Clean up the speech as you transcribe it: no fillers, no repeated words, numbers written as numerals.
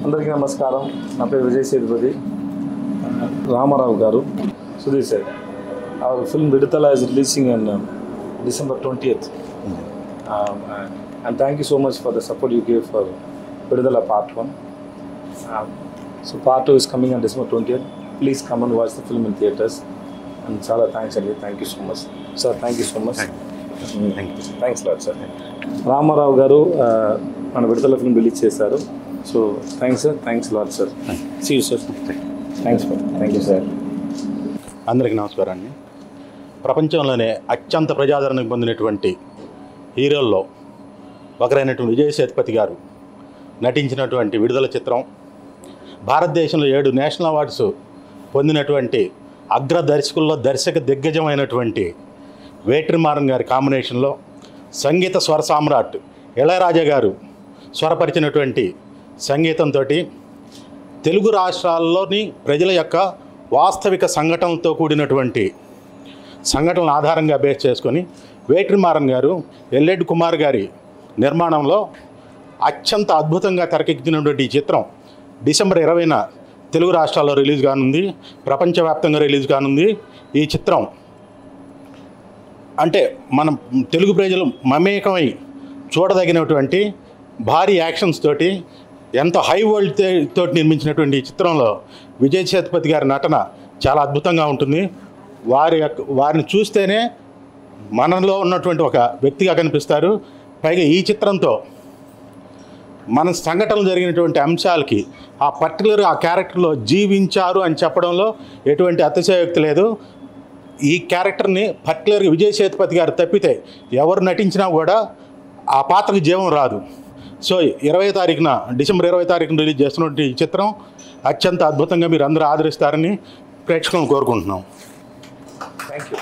అందరికీ నమస్కారం. నా పేరు విజయ్ సేతుపతి. రామారావు గారు, Sudheer sir, our film Viduthala is releasing on December 20th. And thank you so much for the support you gave for Viduthala Part 1. So Part 2 is coming on December 20th. Please come and watch the film in theatres. And Chala, thanks again. Thank you so much. Sir, thank you so much. Thank you. Thanks a lot, sir. Ramarao garu మన Vidudala film release చేశారు. So thanks sir, thanks lot sir. See you sir. Thanks sir. Thank you sir. అందరికీ నమస్కారాన్ని. ప్రపంచంలోనే అత్యంత ప్రజాదరణ పొందినటువంటి హీరోల్లో ఒకరైనటువంటి విజయ్ సేతుపతి గారు నటించినటువంటి విడుదల చిత్రం, భారతదేశంలో 7 నేషనల్ అవార్డ్స్ పొందినటువంటి అగ్ర దర్శకుల్లో దర్శక దిగ్గజమైనటువంటి వేట్రిమారన్ గారి కాంబినేషన్లో సంగీత స్వర సామ్రాట్ ఇళయరాజా గారు స్వరపరిచినటువంటి సంగీతంతో తెలుగు రాష్ట్రాల్లోని ప్రజల యొక్క వాస్తవిక సంఘటనలతో కూడినటువంటి సంఘటనల ఆధారంగా బేస్ చేసుకొని వేట్రిమారన్ గారు ఎల్ఎడ్ కుమార్ గారి నిర్మాణంలో అత్యంత అద్భుతంగా తెరకెక్కించినటువంటి ఈ చిత్రం డిసెంబర్ 20న తెలుగు రాష్ట్రాల్లో రిలీజ్ కానుంది, ప్రపంచవ్యాప్తంగా రిలీజ్ కానుంది. ఈ చిత్రం అంటే మనం తెలుగు ప్రజలు మమేకమై చూడదగినటువంటి భారీ యాక్షన్స్ తోటి ఎంతో హై వరల్డ్ తోటి నిర్మించినటువంటి ఈ చిత్రంలో విజయ్ సేతుపతి గారి నటన చాలా అద్భుతంగా ఉంటుంది. వారిని చూస్తేనే మనలో ఉన్నటువంటి ఒక వ్యక్తిగా కనిపిస్తారు. పైగా ఈ చిత్రంతో మన సంఘటనలు జరిగినటువంటి అంశాలకి ఆ పర్టికులర్ ఆ క్యారెక్టర్లో జీవించారు అని చెప్పడంలో ఎటువంటి అతిశయోక్తి లేదు. ఈ క్యారెక్టర్ని పర్టికులర్గా విజయ్ సేతుపతి గారు తప్పితే ఎవరు నటించినా కూడా ఆ పాత్రకు జీవం రాదు. సో 20వ తారీఖున డిసెంబర్ 20వ తారీఖున రిలీజ్ చేస్తున్నటువంటి ఈ చిత్రం అత్యంత అద్భుతంగా మీరు అందరూ ఆదరిస్తారని ప్రేక్షకులను కోరుకుంటున్నాం. Thank you.